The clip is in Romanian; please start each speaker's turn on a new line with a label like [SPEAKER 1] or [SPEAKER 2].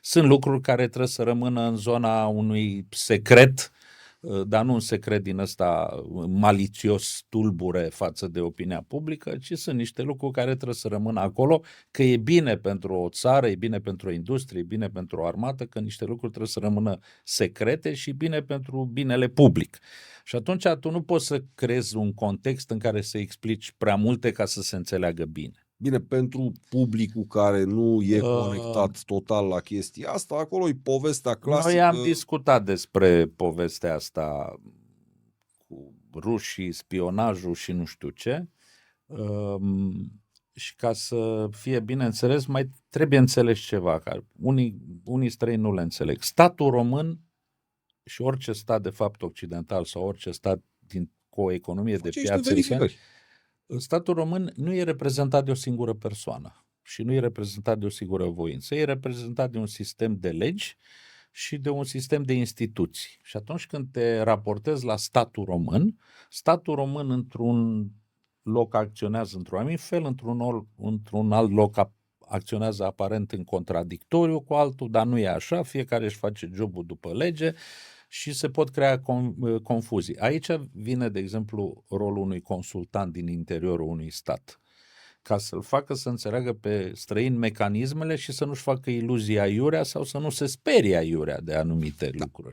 [SPEAKER 1] Sunt lucruri care trebuie să rămână în zona unui secret, dar nu un secret din ăsta malițios, tulbure față de opinia publică, ci sunt niște lucruri care trebuie să rămână acolo, că e bine pentru o țară, e bine pentru o industrie, e bine pentru o armată, că niște lucruri trebuie să rămână secrete și bine pentru binele public. Și atunci tu nu poți să creezi un context în care să explici prea multe ca să se înțeleagă bine.
[SPEAKER 2] Bine, pentru publicul care nu e conectat total la chestia asta, acolo e povestea clasică.
[SPEAKER 1] Noi am discutat despre povestea asta cu rușii, spionajul și nu știu ce. Și ca să fie bine înțeles, mai trebuie înțeles ceva, care unii străini nu le înțeleg. Statul român și orice stat de fapt occidental sau orice stat cu o economie de piață, statul român nu e reprezentat de o singură persoană și nu e reprezentat de o singură voință, e reprezentat de un sistem de legi și de un sistem de instituții. Și atunci când te raportezi la statul român într-un loc acționează într-un anumit fel, într-un alt loc acționează aparent în contradictoriu cu altul, dar nu e așa, fiecare își face jobul după lege și se pot crea confuzii. Aici vine, de exemplu, rolul unui consultant din interiorul unui stat, ca să-l facă să înțeleagă pe străin mecanismele și să nu-și facă iluzia aiurea sau să nu se sperie aiurea de anumite lucruri.